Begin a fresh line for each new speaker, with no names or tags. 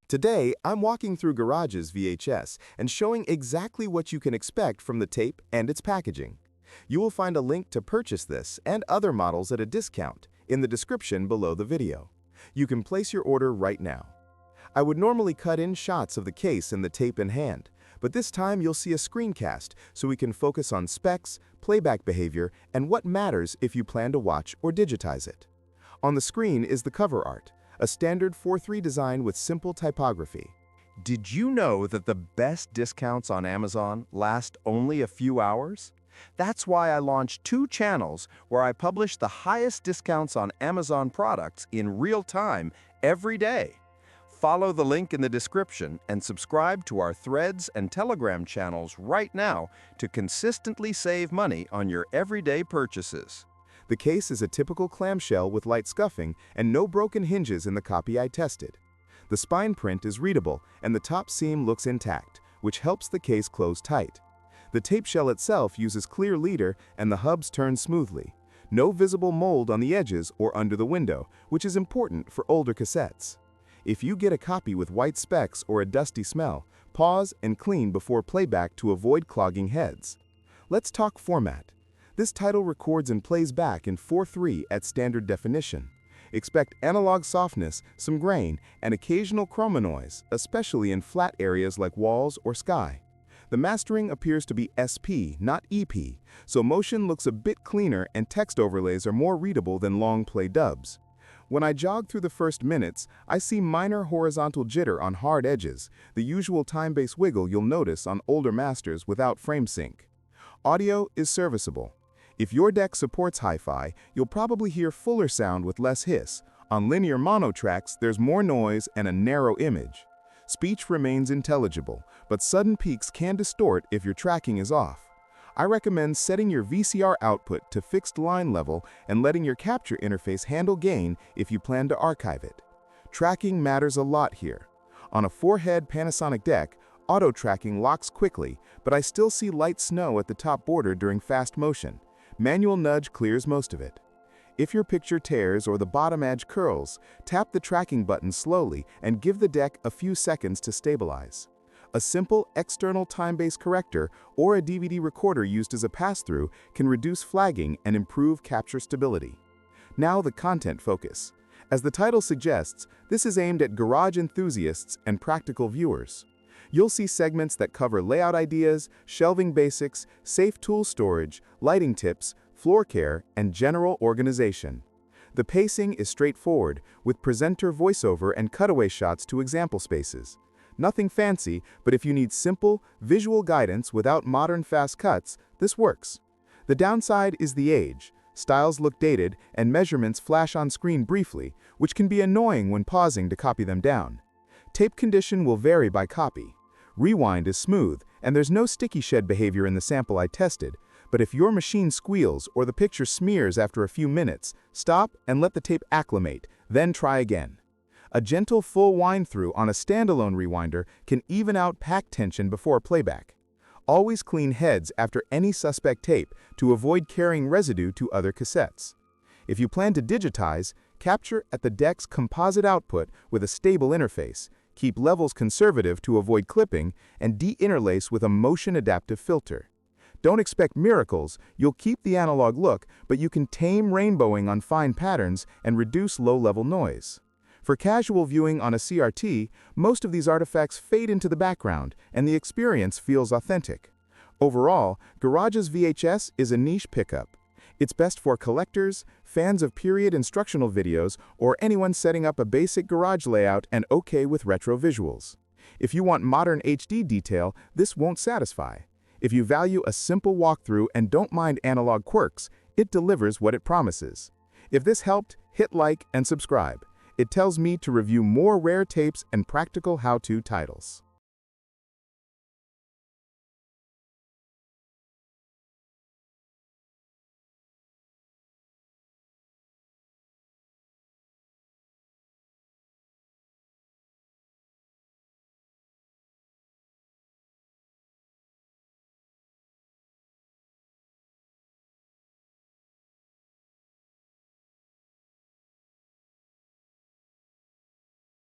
Today, I'm walking through Garages VHS and showing exactly what you can expect from the tape and its packaging. You will find a link to purchase this and other models at a discount in the description below the video. You can place your order right now. I would normally cut in shots of the case and the tape in hand, but this time you'll see a screencast so we can focus on specs, playback behavior, and what matters if you plan to watch or digitize it. On the screen is the cover art, a standard 4:3 design with simple typography. Did you know that the best discounts on Amazon last only a few hours? That's why I launched 2 channels where I publish the highest discounts on Amazon products in real time every day. Follow the link in the description and subscribe to our Threads and Telegram channels right now to consistently save money on your everyday purchases. The case is a typical clamshell with light scuffing and no broken hinges in the copy I tested. The spine print is readable and the top seam looks intact, which helps the case close tight. The tape shell itself uses clear leader and the hubs turn smoothly. No visible mold on the edges or under the window, which is important for older cassettes. If you get a copy with white specks or a dusty smell, pause and clean before playback to avoid clogging heads. Let's talk format. This title records and plays back in 4:3 at standard definition. Expect analog softness, some grain, and occasional chroma noise, especially in flat areas like walls or sky. The mastering appears to be SP, not EP, so motion looks a bit cleaner and text overlays are more readable than long play dubs. When I jog through the first minutes, I see minor horizontal jitter on hard edges, the usual time-based wiggle you'll notice on older masters without frame sync. Audio is serviceable. If your deck supports hi-fi, you'll probably hear fuller sound with less hiss. On linear mono tracks, there's more noise and a narrow image. Speech remains intelligible, but sudden peaks can distort if your tracking is off. I recommend setting your VCR output to fixed line level and letting your capture interface handle gain if you plan to archive it. Tracking matters a lot here. On a 4-head Panasonic deck, auto tracking locks quickly, but I still see light snow at the top border during fast motion. Manual nudge clears most of it. If your picture tears or the bottom edge curls, tap the tracking button slowly and give the deck a few seconds to stabilize. A simple external time-based corrector or a DVD recorder used as a pass-through can reduce flagging and improve capture stability. Now the content focus. As the title suggests, this is aimed at garage enthusiasts and practical viewers. You'll see segments that cover layout ideas, shelving basics, safe tool storage, lighting tips, floor care, and general organization. The pacing is straightforward, with presenter voiceover and cutaway shots to example spaces. Nothing fancy, but if you need simple, visual guidance without modern fast cuts, this works. The downside is the age. Styles look dated, and measurements flash on screen briefly, which can be annoying when pausing to copy them down. Tape condition will vary by copy. Rewind is smooth, and there's no sticky shed behavior in the sample I tested, but if your machine squeals or the picture smears after a few minutes, stop and let the tape acclimate, then try again. A gentle full wind-through on a standalone rewinder can even out pack tension before playback. Always clean heads after any suspect tape to avoid carrying residue to other cassettes. If you plan to digitize, capture at the deck's composite output with a stable interface, keep levels conservative to avoid clipping, and de-interlace with a motion-adaptive filter. Don't expect miracles, you'll keep the analog look, but you can tame rainbowing on fine patterns and reduce low-level noise. For casual viewing on a CRT, most of these artifacts fade into the background, and the experience feels authentic. Overall, Garages VHS is a niche pickup. It's best for collectors, fans of period instructional videos, or anyone setting up a basic garage layout and okay with retro visuals. If you want modern HD detail, this won't satisfy. If you value a simple walkthrough and don't mind analog quirks, it delivers what it promises. If this helped, hit like and subscribe. It tells me to review more rare tapes and practical how-to titles.